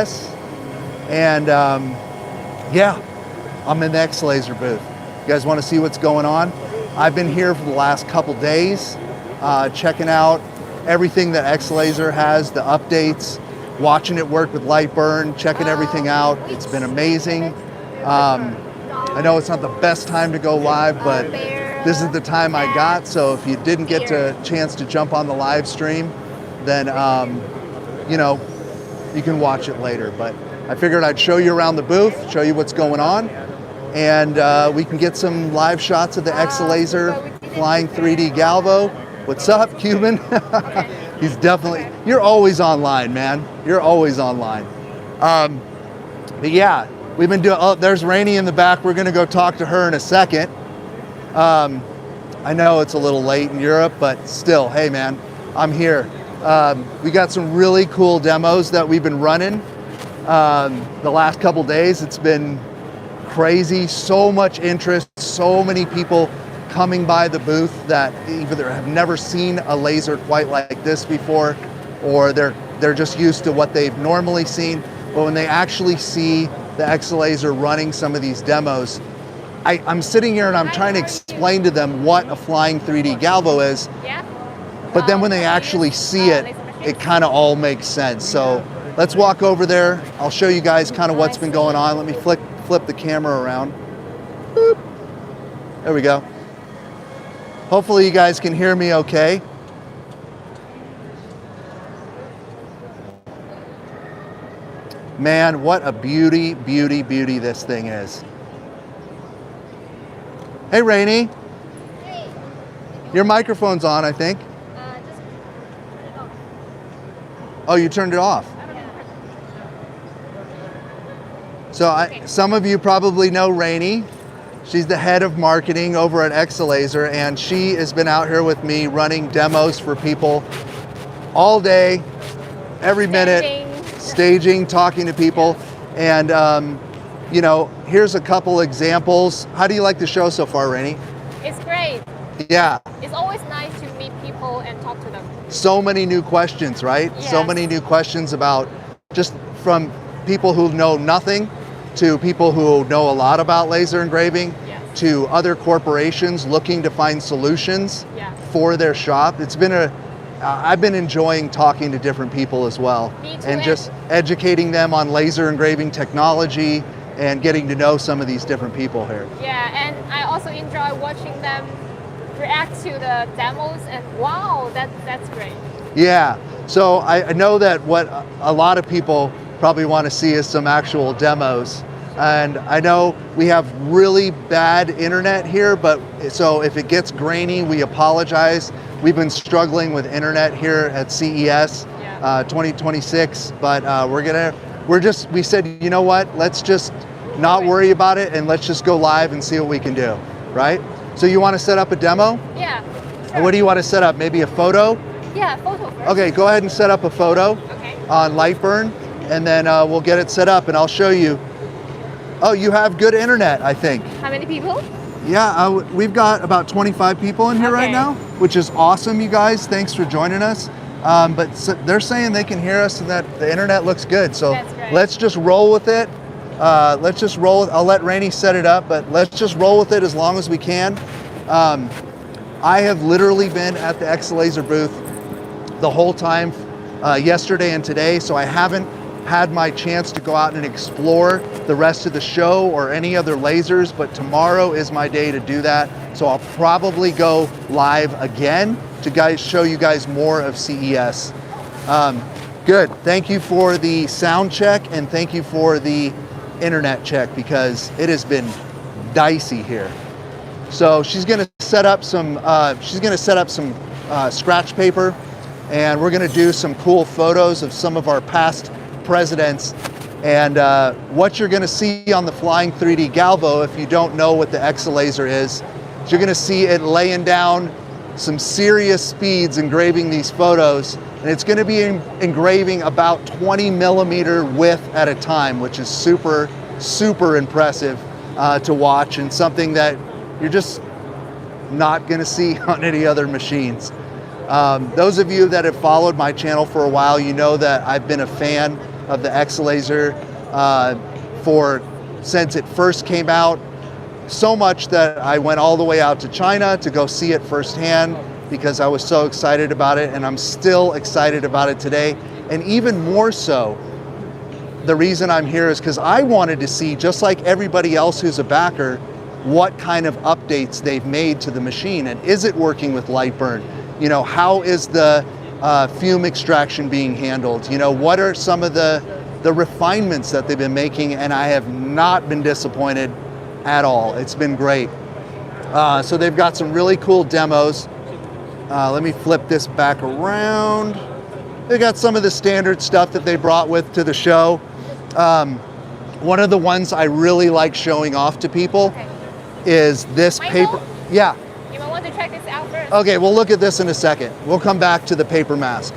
CES, and yeah, I'm in the Accelaser booth. You guys want to see what's going on? I've been here for the last couple days, checking out everything that Accelaser has, the updates, watching it work with Lightburn, checking everything out. It's been amazing. I know it's not the best time to go live, but this is the time I got. So if you didn't get a chance to jump on the live stream, then you know, you can watch it later. But I figured I'd show you around the booth, show you what's going on, and we can get some live shots of the Accelaser flying 3D Galvo. What's up, Cuban? He's definitely, you're always online, man. You're always online. But yeah, we've been doing, oh, there's Rainey in the back. We're gonna go talk to her in a second. I know it's a little late in Europe, but still, hey man, I'm here. We got some really cool demos that we've been running the last couple days. It's been crazy, so much interest, so many people coming by the booth that either have never seen a laser quite like this before, or they're just used to what they've normally seen. But when they actually see the Accelaser running some of these demos, I'm sitting here and I'm trying to explain to them what a flying 3D Galvo is. But then when they actually see it, it kind of all makes sense. So let's walk over there. I'll show you guys kind of what's been going on. Let me flip the camera around. Boop. There we go. Hopefully you guys can hear me okay. Man, what a beauty, beauty, beauty this thing is. Hey, Rainey. Hey. Your microphone's on, I think. Just turn it off. Oh, you turned it off. So some of you probably know Rainey. She's the head of marketing over at Accelaser, and she has been out here with me running demos for people all day, every minute, staging, talking to people. And you know, here's a couple examples. How do you like the show so far, Rainey? It's great. Yeah. It's always nice to meet people and talk to them. So many new questions, right? Yes. So many new questions about, just from people who know nothing to people who know a lot about laser engraving, yes, to other corporations looking to find solutions, yeah, for their shop. It's been I've been enjoying talking to different people as well. Me too, and just educating them on laser engraving technology and getting to know some of these different people here. Yeah, and I also enjoy watching them react to the demos, and wow, that's great. Yeah, so I know that what a lot of people probably want to see is some actual demos. And I know we have really bad internet here, but so if it gets grainy, we apologize. We've been struggling with internet here at CES 2026, but we said, you know what, let's just not worry about it and let's just go live and see what we can do, right? So you want to set up a demo? Yeah. Sure. What do you want to set up? Maybe a photo? Yeah, photo first. Okay, go ahead and set up a photo on Lightburn, and then we'll get it set up and I'll show you. Oh, you have good internet, I think. How many people? Yeah, we've got about 25 people in here right now, which is awesome, you guys. Thanks for joining us. But they're saying they can hear us and that the internet looks good. So let's just roll with it. Let's just roll. I'll let Rainey set it up, but let's just roll with it as long as we can. I have literally been at the Accelaser booth the whole time, yesterday and today, so I haven't had my chance to go out and explore the rest of the show or any other lasers, but tomorrow is my day to do that. So I'll probably go live again to show you guys more of CES. Good, thank you for the sound check and thank you for the internet check, because it has been dicey here. So she's gonna set up some scratch paper, and we're gonna do some cool photos of some of our past presidents. And what you're gonna see on the flying 3D Galvo, if you don't know what the Accelaser is you're gonna see it laying down some serious speeds engraving these photos, and it's gonna be engraving about 20 millimeter width at a time, which is super, super impressive to watch, and something that you're just not gonna see on any other machines. Those of you that have followed my channel for a while, you know that I've been a fan of the Accelaser since it first came out. So much that I went all the way out to China to go see it firsthand because I was so excited about it, and I'm still excited about it today. And even more so, the reason I'm here is because I wanted to see, just like everybody else who's a backer, what kind of updates they've made to the machine, and is it working with light burn? You know, how is the fume extraction being handled? You know, what are some of the refinements that they've been making? And I have not been disappointed at all. It's been great. So they've got some really cool demos. Let me flip this back around. They got some of the standard stuff that they brought with to the show. One of the ones I really like showing off to people is this paper. Yeah. You might want to check this out first. Okay, we'll look at this in a second. We'll come back to the paper mask.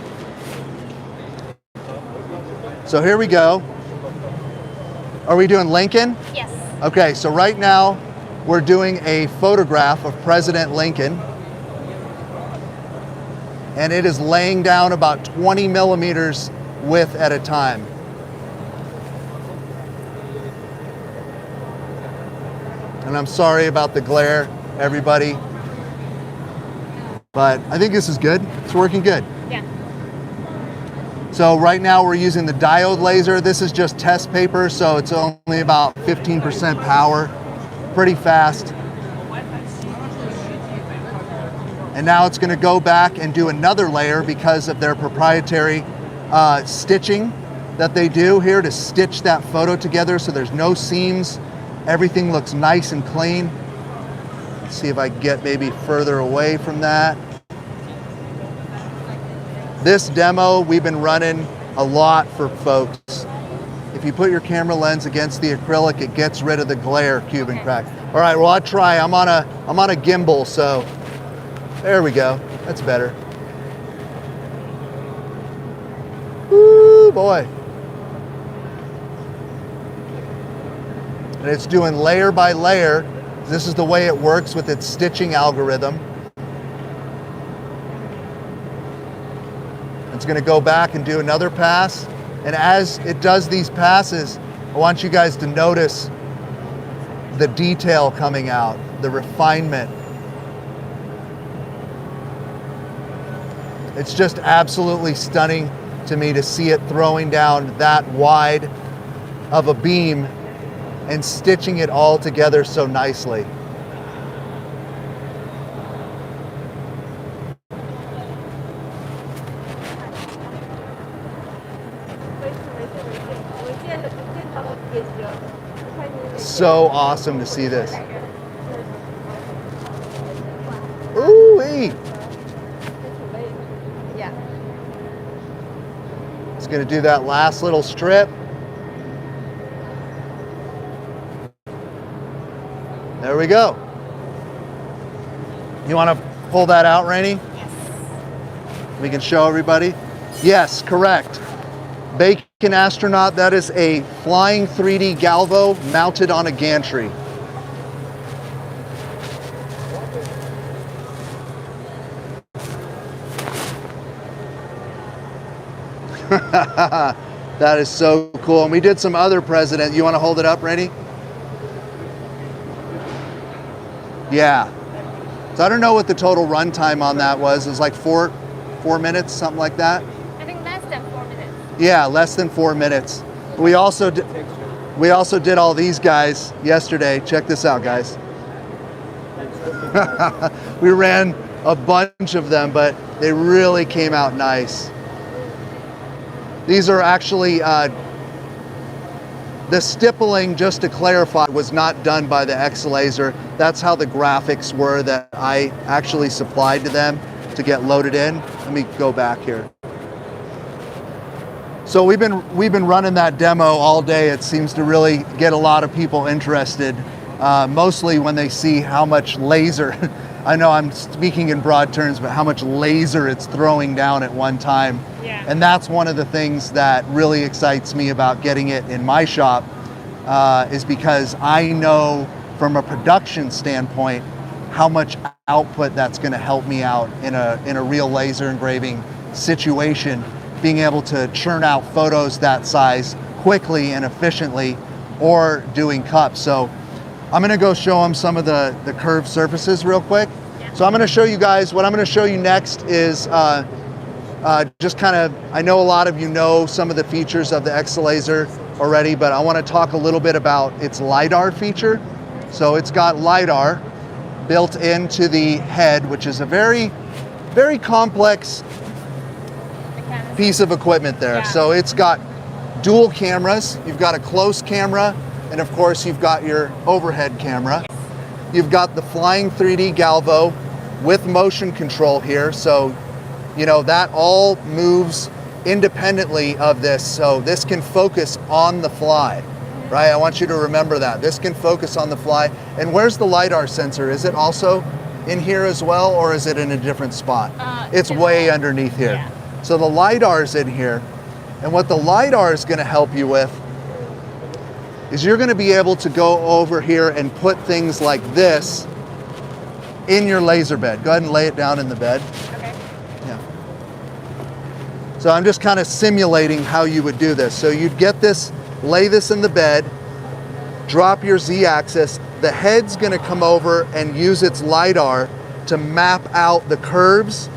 So here we go. Are we doing Lincoln? Yes. Okay, so right now we're doing a photograph of President Lincoln. And it is laying down about 20 millimeters width at a time. And I'm sorry about the glare, everybody. But I think this is good. It's working good. Yeah. So right now we're using the diode laser. This is just test paper, so it's only about 15% power. Pretty fast. And now it's going to go back and do another layer because of their proprietary stitching that they do here to stitch that photo together so there's no seams. Everything looks nice and clean. Let's see if I can get maybe further away from that. This demo we've been running a lot for folks. If you put your camera lens against the acrylic, it gets rid of the glare, cube and crack. All right, well, I'll try. I'm on a gimbal, so there we go. That's better. Woo, boy. And it's doing layer by layer. This is the way it works with its stitching algorithm. It's going to go back and do another pass. And as it does these passes, I want you guys to notice the detail coming out, the refinement. It's just absolutely stunning to me to see it throwing down that wide of a beam and stitching it all together so nicely. So awesome to see this. Ooh-wee. Yeah. It's going to do that last little strip. There we go. You want to pull that out, Rainey? Yes. We can show everybody. Yes, correct. Bacon Astronaut, that is a flying 3D Galvo mounted on a gantry. That is so cool. And we did some other president. You want to hold it up, Rainey? Yeah. So I don't know what the total runtime on that was. It was like four minutes, something like that. I think less than 4 minutes. Yeah, less than 4 minutes. We also did all these guys yesterday. Check this out, guys. We ran a bunch of them, but they really came out nice. These are actually the stippling, just to clarify, was not done by the Accelaser. That's how the graphics were that I actually supplied to them to get loaded in. Let me go back here. So we've been running that demo all day. It seems to really get a lot of people interested, mostly when they see how much laser, I know I'm speaking in broad terms, but how much laser it's throwing down at one time. Yeah. And that's one of the things that really excites me about getting it in my shop, is because I know from a production standpoint how much output that's going to help me out in a real laser engraving situation. being able to churn out photos that size quickly and efficiently, or doing cups. So I'm gonna go show them some of the curved surfaces real quick. So I'm gonna show you guys, what I'm gonna show you next is just kind of, I know a lot of you know some of the features of the Accelaser already, but I wanna talk a little bit about its LiDAR feature. So it's got LiDAR built into the head, which is a very, very complex piece of equipment there. So it's got dual cameras. You've got a close camera, and of course you've got your overhead camera. You've got the flying 3D Galvo with motion control here. So, you know, that all moves independently of this. So this can focus on the fly, right? I want you to remember that. This can focus on the fly. And where's the LiDAR sensor? Is it also in here as well, or is it in a different spot? It's way underneath here. Yeah. So the LiDAR's in here. And what the LiDAR is gonna help you with is you're gonna be able to go over here and put things like this in your laser bed. Go ahead and lay it down in the bed. Okay. Yeah. So I'm just kind of simulating how you would do this. So you'd get this, lay this in the bed, drop your Z-axis. The head's gonna come over and use its LiDAR to map out the curves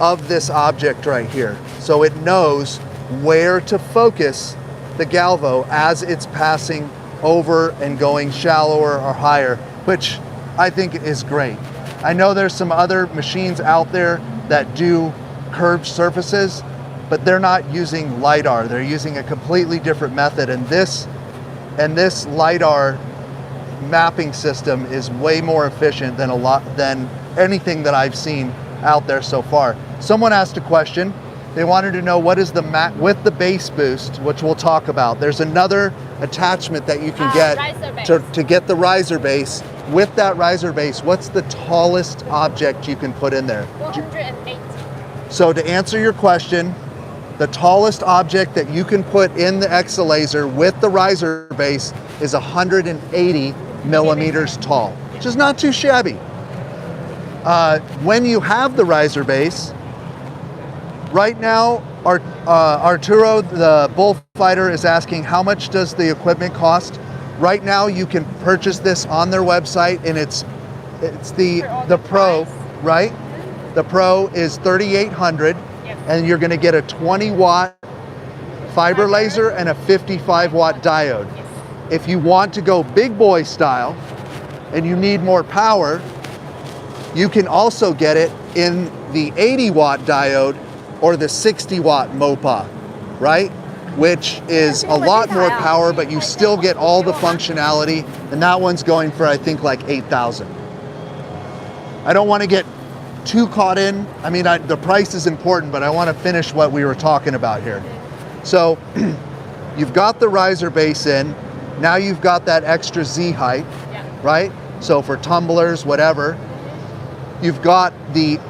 of this object right here. So it knows where to focus the Galvo as it's passing over and going shallower or higher, which I think is great. I know there's some other machines out there that do curved surfaces, but they're not using LiDAR. They're using a completely different method, and this LiDAR mapping system is way more efficient than anything that I've seen out there so far. Someone asked a question. They wanted to know what is the with the base boost, which we'll talk about. There's another attachment that you can get to get the riser base. With that riser base, what's the tallest object you can put in there? 480. So to answer your question, the tallest object that you can put in the Accelaser with the riser base is 180 millimeters tall, which is not too shabby. When you have the riser base, right now, Arturo, the bullfighter, is asking how much does the equipment cost? Right now, you can purchase this on their website, and it's the Pro, right? The Pro is $3,800, and you're going to get a 20-watt fiber laser and a 55-watt diode. If you want to go big boy style, and you need more power, you can also get it in the 80-watt diode or the 60-watt MOPA, right? Which is a lot more power, but you still get all the functionality, and that one's going for, I think, like $8,000. I don't want to get too caught in. I mean, the price is important, but I want to finish what we were talking about here. So you've got the riser base in, now you've got that extra Z height, right? So for tumblers, whatever. You've got the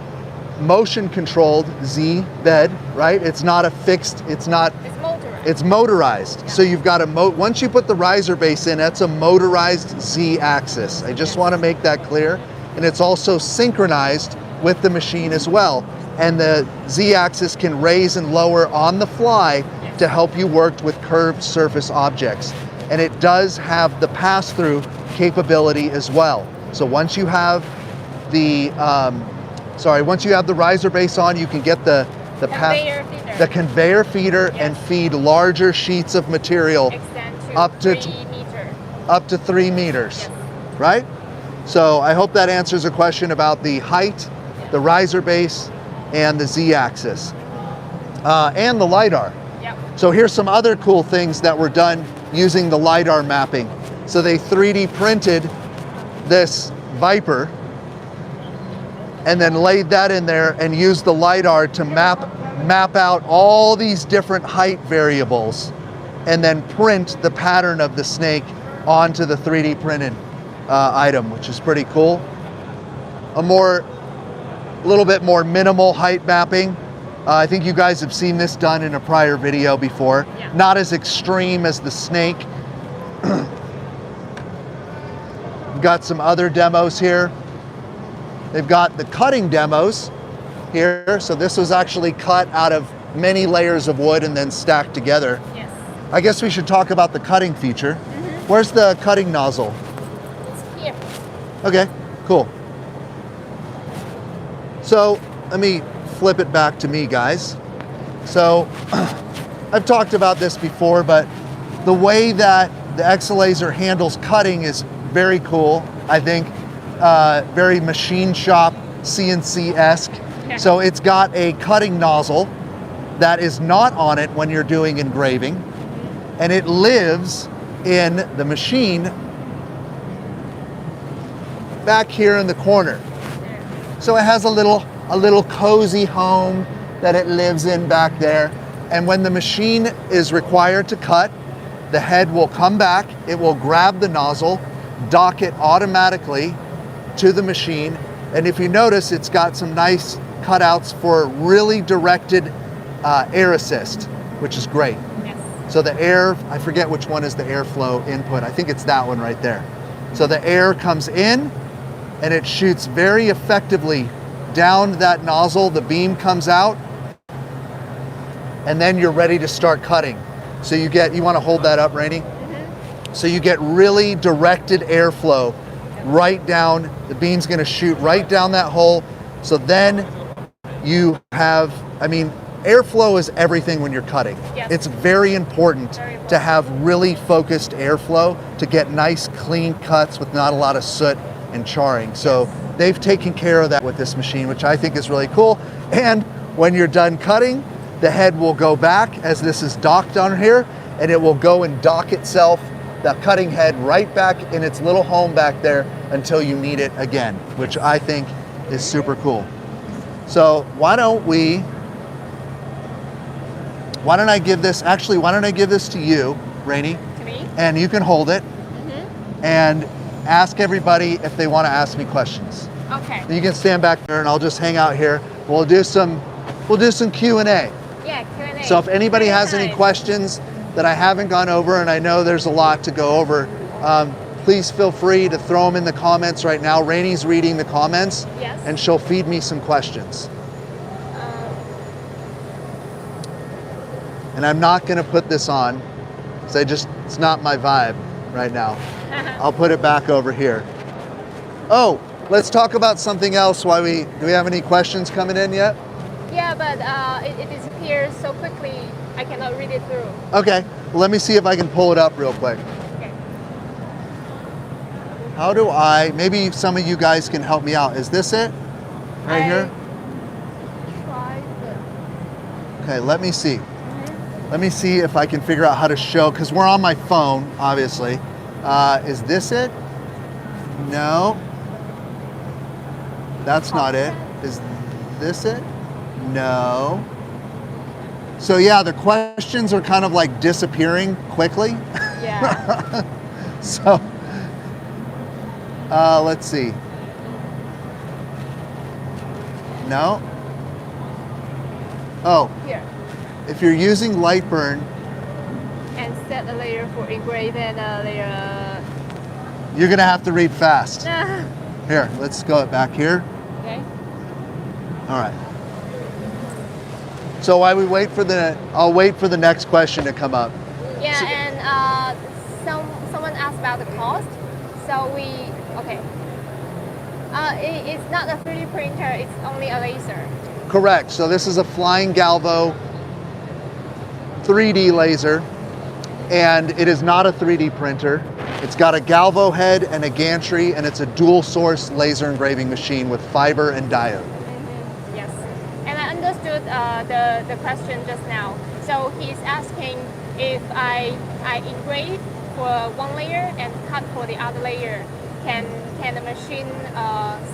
motion controlled Z bed, right? It's not a fixed, it's motorized. It's motorized. Yeah. So you've got once you put the riser base in, that's a motorized Z axis. I just want to make that clear. And it's also synchronized with the machine as well. And the Z axis can raise and lower on the fly to help you work with curved surface objects. And it does have the pass-through capability as well. So once you have the once you have the riser base on, you can get the conveyor feeder and feed larger sheets of material up to 3 meters, right? So I hope that answers a question about the height, the riser base, and the Z-axis, and the LiDAR. So here's some other cool things that were done using the LiDAR mapping. So they 3D printed this Viper and then laid that in there and used the LiDAR to map out all these different height variables and then print the pattern of the snake onto the 3D printed item, which is pretty cool. A little bit more minimal height mapping. I think you guys have seen this done in a prior video before. Yeah. Not as extreme as the snake. We've got some other demos here. They've got the cutting demos here. So this was actually cut out of many layers of wood and then stacked together. Yes. I guess we should talk about the cutting feature. Where's the cutting nozzle? It's here. Okay, cool. So let me flip it back to me, guys. So I've talked about this before, but the way that the Accelaser handles cutting is very cool. I think very machine shop CNC-esque. Yeah. So it's got a cutting nozzle that is not on it when you're doing engraving, and it lives in the machine back here in the corner. So it has a little cozy home that it lives in back there. And when the machine is required to cut, the head will come back, it will grab the nozzle, dock it automatically to the machine. And if you notice, it's got some nice cutouts for really directed air assist, which is great. Yes. So the air, I forget which one is the airflow input. I think it's that one right there. So the air comes in and it shoots very effectively down that nozzle. The beam comes out and then you're ready to start cutting. So you want to hold that up, Rainey? So you get really directed airflow right down. The beam's going to shoot right down that hole. So then you have, airflow is everything when you're cutting. Yes. It's very important to have really focused airflow to get nice, clean cuts with not a lot of soot and charring. So they've taken care of that with this machine, which I think is really cool. And when you're done cutting, the head will go back as this is docked on here, and it will go and dock itself, the cutting head, right back in its little home back there until you need it again, which I think is super cool. So why don't I give this to you, Rainey? To me? And you can hold it and ask everybody if they want to ask me questions. Okay. You can stand back there and I'll just hang out here. We'll do some Q&A. Yeah, Q&A. So if anybody Very has any nice. questions that I haven't gone over, and I know there's a lot to go over, please feel free to throw them in the comments right now. Rainey's reading the comments, Yes. and she'll feed me some questions. And I'm not going to put this on, because it's not my vibe right now. I'll put it back over here. Oh, let's talk about something else. Do we have any questions coming in yet? Yeah, but it disappears so quickly, I cannot read it through. Okay, well, let me see if I can pull it up real quick. Okay. Maybe some of you guys can help me out. Is this it? Right here? Try Okay, let me see. Let me see if I can figure out how to show, because we're on my phone, obviously. Is this it? No. That's not it. Is this it? No. So yeah, the questions are kind of like disappearing quickly. Yeah. So, let's see. No? Oh, Here. if you're using Lightburn, And set a layer for engrave and a layer. you're gonna have to read fast. Here, let's go back here. Okay. All right. So while we wait I'll wait for the next question to come up. Yeah, and someone asked about the cost. So it's not a 3D printer, it's only a laser. Correct. So this is a Flying Galvo 3D laser, and it is not a 3D printer. It's got a Galvo head and a gantry, and it's a dual source laser engraving machine with fiber and diode. Yes. And I understood the question just now. So he's asking if I engrave for one layer and cut for the other layer, can the machine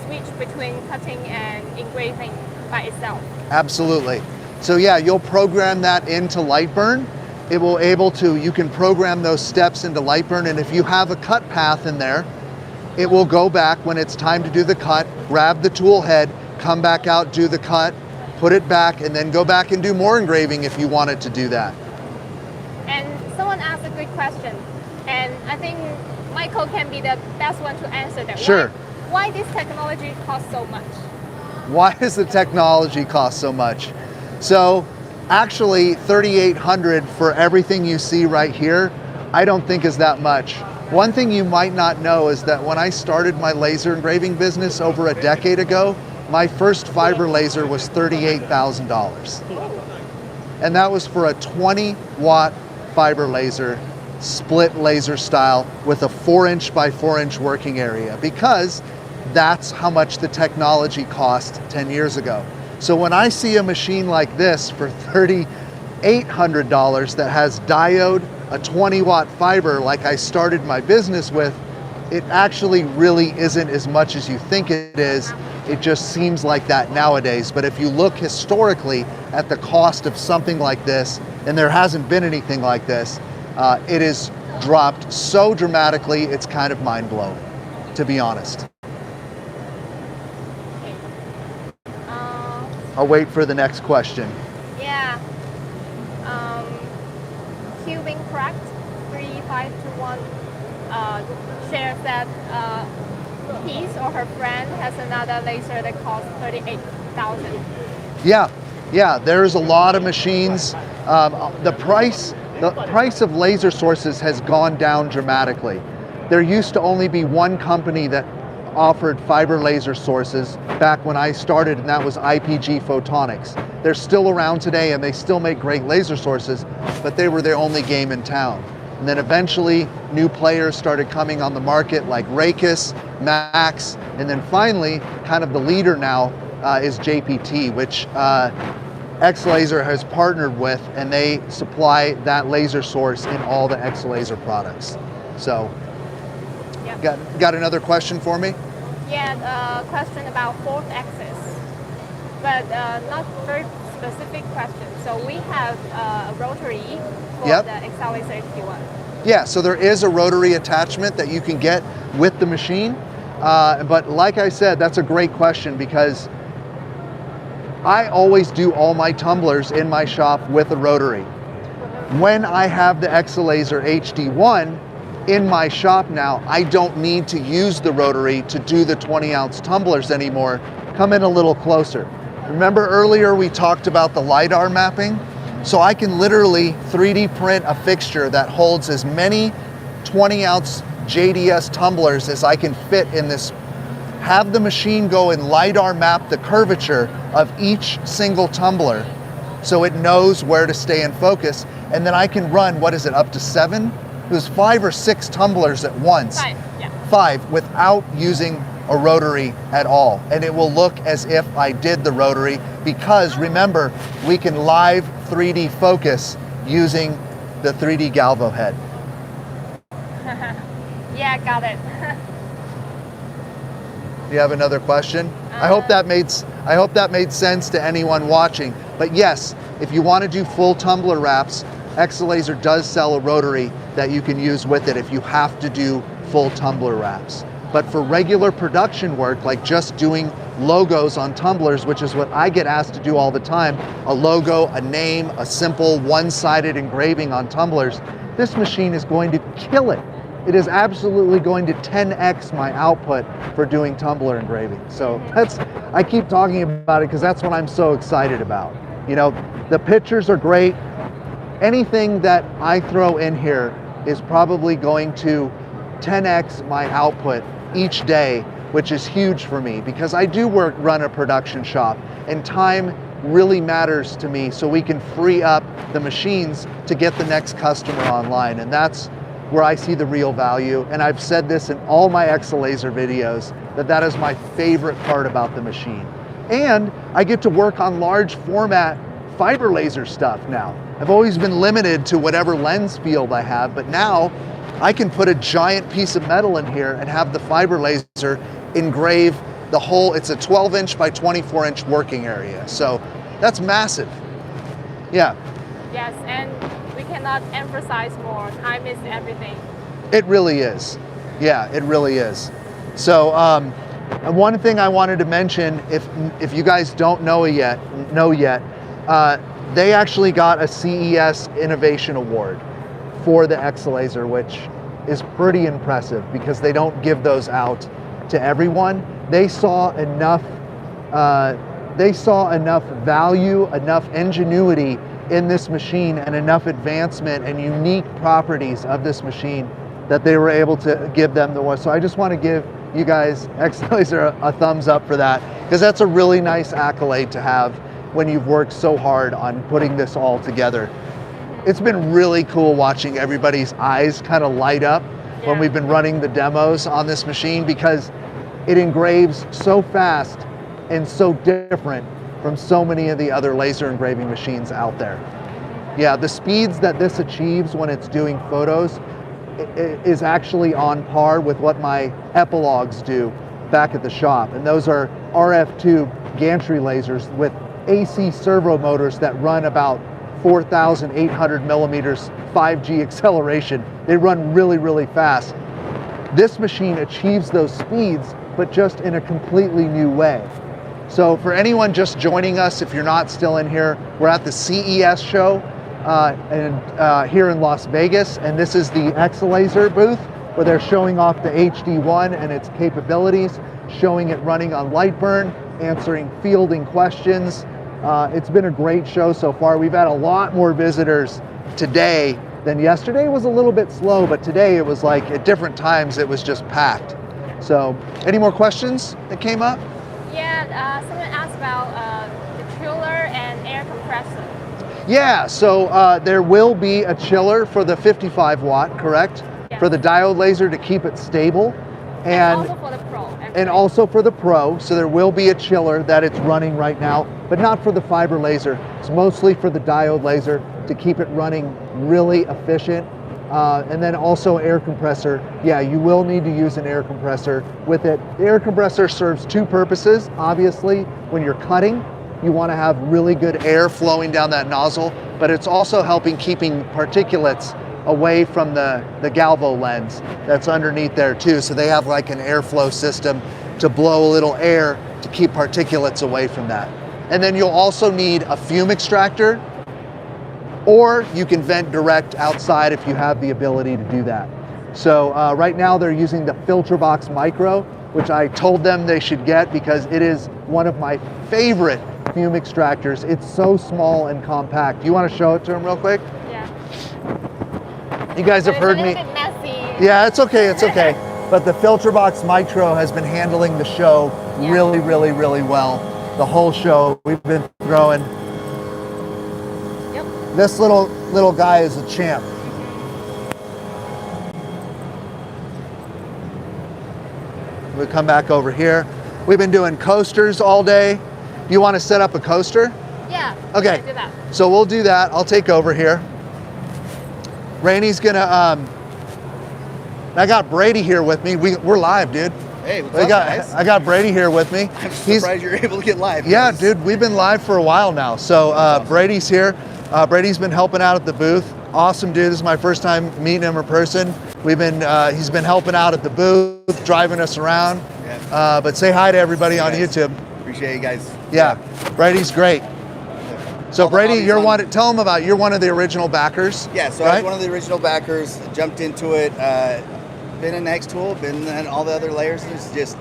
switch between cutting and engraving by itself? Absolutely. So yeah, you'll program that into Lightburn. You can program those steps into Lightburn, and if you have a cut path in there, it will go back when it's time to do the cut, grab the tool head, come back out, do the cut, put it back, and then go back and do more engraving if you wanted to do that. And someone asked a good question, and I think Michael can be the best one to answer that. Sure. Why this technology costs so much? Why does the technology cost so much? So Actually, 3,800 for everything you see right here, I don't think is that much. One thing you might not know is that when I started my laser engraving business over a decade ago, my first fiber laser was $38,000. And that was for a 20-watt fiber laser, split laser style with a 4-inch by 4-inch working area, because that's how much the technology cost 10 years ago. So when I see a machine like this for $3,800 that has diode, a 20-watt fiber like I started my business with, it actually really isn't as much as you think it is. It just seems like that nowadays. But if you look historically at the cost of something like this, and there hasn't been anything like this, it has dropped so dramatically, it's kind of mind-blowing, to be honest. I'll wait for the next question. Yeah. Fume correct 3521 shares that his or her friend has another laser that costs 38,000. Yeah, there's a lot of machines. The price of laser sources has gone down dramatically. There used to only be one company that offered fiber laser sources back when I started, and that was IPG Photonics. They're still around today and they still make great laser sources, but they were their only game in town. And then eventually new players started coming on the market like Rakis, Max, and then finally kind of the leader now is JPT, which Accelaser has partnered with, and they supply that laser source in all the Accelaser products. So, yep. Got another question for me? Yeah, a question about fourth axis, but not very specific question. So we have a rotary for the Accelaser HD1. Yeah, so there is a rotary attachment that you can get with the machine. But like I said, that's a great question, because I always do all my tumblers in my shop with a rotary. When I have the Accelaser HD1 in my shop now, I don't need to use the rotary to do the 20-ounce tumblers anymore. Come in a little closer. Remember earlier we talked about the LiDAR mapping? So I can literally 3D print a fixture that holds as many 20-ounce JDS tumblers as I can fit in this. Have the machine go and LiDAR map the curvature of each single tumbler so it knows where to stay in focus. And then I can run, what is it, up to 7? There's 5 or 6 tumblers at once. 5, yeah. 5 without using a rotary at all. And it will look as if I did the rotary, because remember, we can live 3D focus using the 3D Galvo head. Yeah, got it. Do you have another question? I hope that made sense to anyone watching. But yes, if you want to do full tumbler wraps, Accelaser does sell a rotary that you can use with it if you have to do full tumbler wraps. But for regular production work, like just doing logos on tumblers, which is what I get asked to do all the time, a logo, a name, a simple one-sided engraving on tumblers, this machine is going to kill it. It is absolutely going to 10x my output for doing tumbler engraving. So I keep talking about it because that's what I'm so excited about. You know, the pictures are great. Anything that I throw in here is probably going to 10x my output each day, which is huge for me because I do run a production shop, and time really matters to me, so we can free up the machines to get the next customer online. And that's where I see the real value. And I've said this in all my Accelaser videos, that is my favorite part about the machine. And I get to work on large format fiber laser stuff now. I've always been limited to whatever lens field I have, but now I can put a giant piece of metal in here and have the fiber laser engrave the whole. It's a 12-inch by 24-inch working area. So that's massive. Yeah. Yes, and we cannot emphasize more. Time is everything. It really is. Yeah, it really is. So and one thing I wanted to mention, if you guys don't know yet, they actually got a CES Innovation Award for the Accelaser, which is pretty impressive because they don't give those out to everyone. They saw enough value, enough ingenuity in this machine and enough advancement and unique properties of this machine that they were able to give them the award. So I just want to give you guys, Accelaser, a thumbs up for that, because that's a really nice accolade to have when you've worked so hard on putting this all together. It's been really cool watching everybody's eyes kind of light up when we've been running the demos on this machine, because it engraves so fast and so different from so many of the other laser engraving machines out there. Yeah, the speeds that this achieves when it's doing photos is actually on par with what my epilogues do back at the shop. And those are RF2 gantry lasers with AC servo motors that run about 4,800 millimeters 5G acceleration. They run really, really fast. This machine achieves those speeds, but just in a completely new way. So for anyone just joining us, if you're not still in here, we're at the CES show here in Las Vegas, and this is the Accelaser booth where they're showing off the HD1 and its capabilities, showing it running on Lightburn, answering fielding questions. It's been a great show so far. We've had a lot more visitors today than yesterday. It was a little bit slow, but today it was like at different times it was just packed. So any more questions that came up? Yeah, someone asked about the chiller and air compressor. Yeah, so there will be a chiller for the 55 watt, correct? Yes. For the diode laser to keep it stable. And also for the Pro. And also for the Pro, so there will be a chiller that it's running right now, but not for the fiber laser. It's mostly for the diode laser to keep it running really efficient. And then also air compressor. Yeah, you will need to use an air compressor with it. The air compressor serves two purposes. Obviously, when you're cutting, you want to have really good air flowing down that nozzle, but it's also helping keeping particulates away from the galvo lens that's underneath there too. So they have like an airflow system to blow a little air to keep particulates away from that. And then you'll also need a fume extractor, or you can vent direct outside if you have the ability to do that. So right now they're using the filter box micro, which I told them they should get because it is one of my favorite fume extractors. It's so small and compact. You want to show it to them real quick? Yeah. You guys have heard me. It's a little bit messy. Yeah, it's okay, it's okay. But the filter box micro has been handling the show really, really, really well. The whole show we've been throwing. Yep. This little guy is a champ. We'll come back over here. We've been doing coasters all day. You want to set up a coaster? Yeah. Okay. Do that. So we'll do that. I'll take over here. Rainey's gonna. I got Brady here with me. We're live, dude. Hey, what's up, guys? I got Brady here with me. I'm surprised you're able to get live. Yeah, dude, we've been live for a while now. So awesome. Brady's here. Brady's been helping out at the booth. Awesome dude. This is my first time meeting him in person. He's been helping out at the booth, driving us around. Yeah. But say hi to everybody on guys. YouTube. Appreciate you guys. Yeah, Brady's great. So All the Brady, hobbies tell them about, you're one of the original backers. Yeah, so right? I was one of the original backers, jumped into it, been in X-Tool, been in all the other layers. It's just,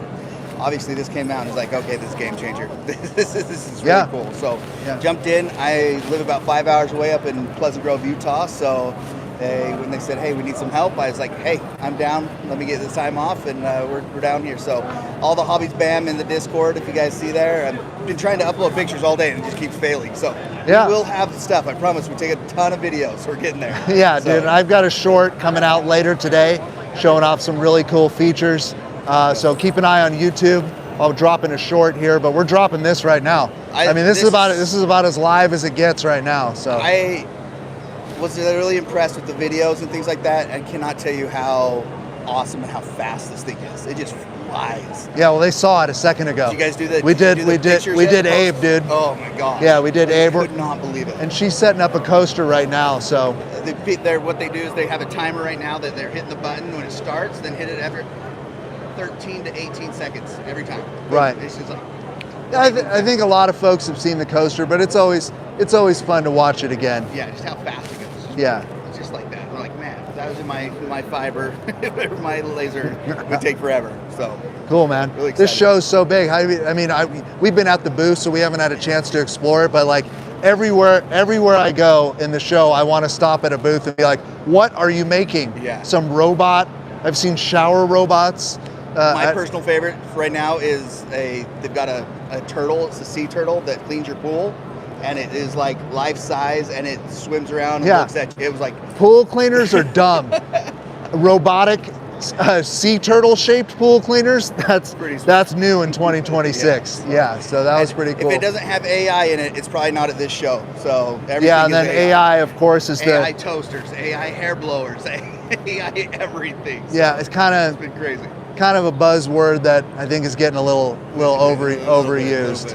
obviously this came out and it's like, okay, this is a game changer. This is really cool. So jumped in. I live about 5 hours away up in Pleasant Grove, Utah. So when they said, hey, we need some help, I was like, hey, I'm down. Let me get this time off, and we're down here. So all the hobbies BAM in the Discord, if you guys see there. I've been trying to upload pictures all day and it just keeps failing. So we will have the stuff. I promise. We take a ton of videos. We're getting there. Yeah, so. Dude. I've got a short coming out later today, showing off some really cool features. So keep an eye on YouTube. I'll drop in a short here, but we're dropping this right now. I mean, this is about as live as it gets right now. So I was really impressed with the videos and things like that. I cannot tell you how awesome and how fast this thing is. It just flies. Yeah, well, they saw it a second ago. Did you guys do that? We did Abe, dude. Oh my gosh. Yeah, we did Abe. I could not believe it. And she's setting up a coaster right now, so. What they do is they have a timer right now that they're hitting the button when it starts, then hit it every 13 to 18 seconds every time. Right. It's just like, I think a lot of folks have seen the coaster, but it's always fun to watch it again. Yeah, just how fast it goes. Yeah. It's just like that. We're like, man, if that was in my fiber, my laser would take forever. So cool, man. Really excited. This show's so big. I mean, we've been at the booth, so we haven't had a chance to explore it, but like everywhere I go in the show, I want to stop at a booth and be like, what are you making? Yeah. Some robot. I've seen shower robots. My personal favorite right now is they've got a turtle. It's a sea turtle that cleans your pool, and it is like life size, and it swims around and looks at you. It was like, pool cleaners are dumb. Robotic sea turtle shaped pool cleaners. That's new in 2026. Yeah. So that was pretty cool. If it doesn't have AI in it, it's probably not at this show. So everything yeah, and then is AI, of course, is AI toasters, AI hair blowers, AI everything. So yeah, it's been crazy. Kind of a buzzword that I think is getting a little overused.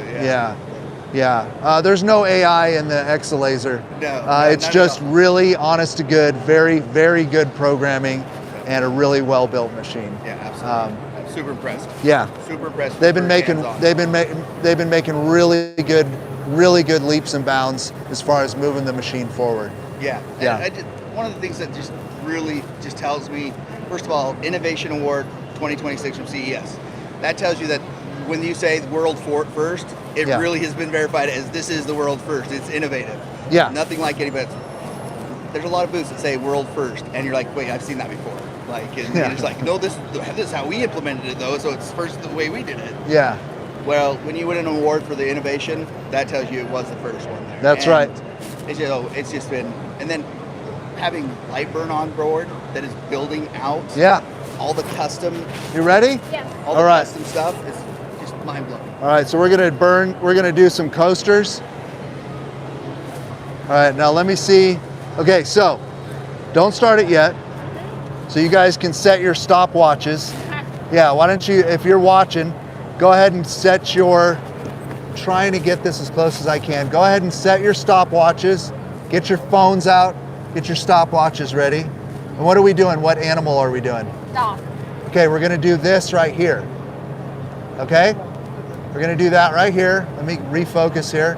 Yeah. There's no AI in the Accelaser. No, it's just really honest to good, very, very good programming, and a really well built machine. Yeah, absolutely. I'm super impressed. Yeah, super impressed. They've been making really good leaps and bounds as far as moving the machine forward. Yeah. One of the things that just really just tells me, first of all, Innovation Award 2026 from CES. That tells you that when you say world first, it really has been verified as this is the world first. It's innovative. Yeah. Nothing like anybody. There's a lot of booths that say world first, and you're like, wait, I've seen that before. Like, and it's like, no, this is how we implemented it though, so it's first the way we did it. Yeah. Well, when you win an award for the innovation, that tells you it was the first one there. That's right. It's just been, and then having Lightburn on board that is building out. Yeah. All the custom. You ready? Yeah. All the custom stuff is just mind blowing. All right, so we're gonna do some coasters. All right, now let me see. Okay, so don't start it yet. So you guys can set your stopwatches. Yeah, why don't you, if you're watching, go ahead and set your, trying to get this as close as I can. Go ahead and set your stopwatches. Get your phones out, get your stopwatches ready. And what are we doing? What animal are we doing? Dog. Okay, we're gonna do this right here. Okay? We're gonna do that right here. Let me refocus here.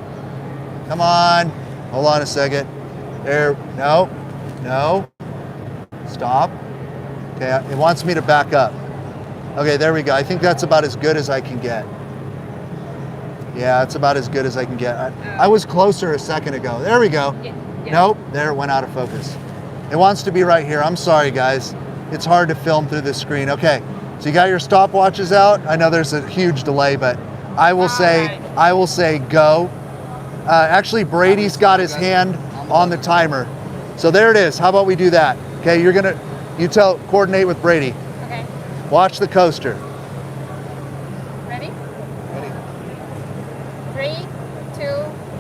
Come on. Hold on a second. There, no. Stop. Okay, it wants me to back up. Okay, there we go. I think that's about as good as I can get. Yeah, it's about as good as I can get. I was closer a second ago. There we go. Yeah. Nope, there it went out of focus. It wants to be right here. I'm sorry, guys. It's hard to film through this screen. Okay, so you got your stopwatches out. I know there's a huge delay, but I will say go. Actually, Brady's got his hand on the timer. So there it is. How about we do that? Okay, coordinate with Brady. Okay. Watch the coaster. Ready? 3, 2,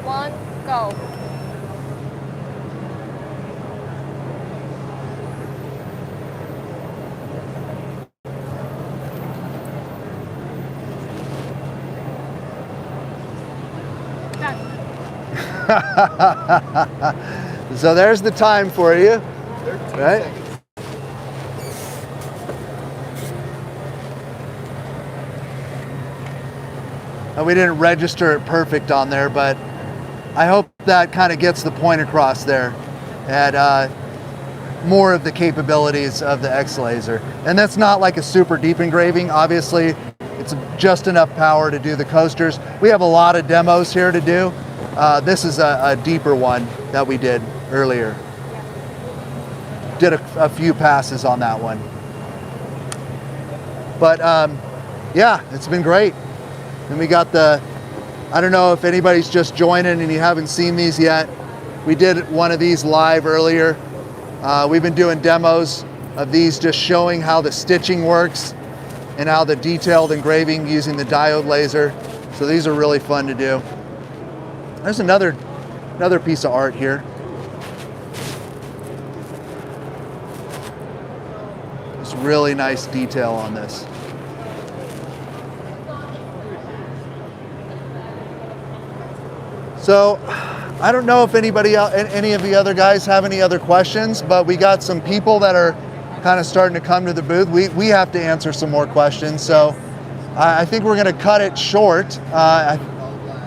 1, go. So there's the time for you, right? And we didn't register it perfect on there, but I hope that kind of gets the point across there and more of the capabilities of the Accelaser. And that's not like a super deep engraving. Obviously, it's just enough power to do the coasters. We have a lot of demos here to do. This is a deeper one that we did earlier. Did a few passes on that one. But yeah, it's been great. And we got I don't know if anybody's just joining and you haven't seen these yet. We did one of these live earlier. We've been doing demos of these, just showing how the stitching works and how the detailed engraving using the diode laser. So these are really fun to do. There's another piece of art here. It's really nice detail on this. So I don't know if any of the other guys have any other questions, but we got some people that are kind of starting to come to the booth. We have to answer some more questions, so I think we're going to cut it short.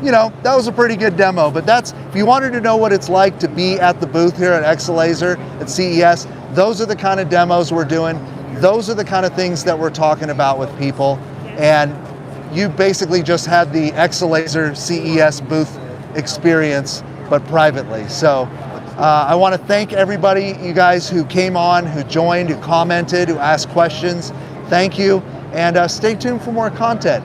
You know, that was a pretty good demo, but if you wanted to know what it's like to be at the booth here at Accelaser at CES, those are the kind of demos we're doing. Those are the kind of things that we're talking about with people. And you basically just had the Accelaser CES booth experience but privately. So I want to thank everybody, you guys who came on, who joined, who commented, who asked questions. Thank you, and stay tuned for more content.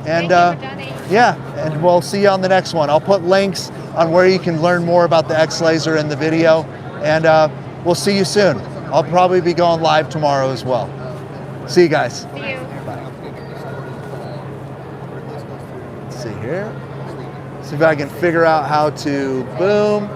And Thank you for joining. yeah, and we'll see you on the next one. I'll put links on where you can learn more about the Accelaser in the video, and we'll see you soon. I'll probably be going live tomorrow as well. See you guys. See you. Let's see here. See if I can figure out how to boom.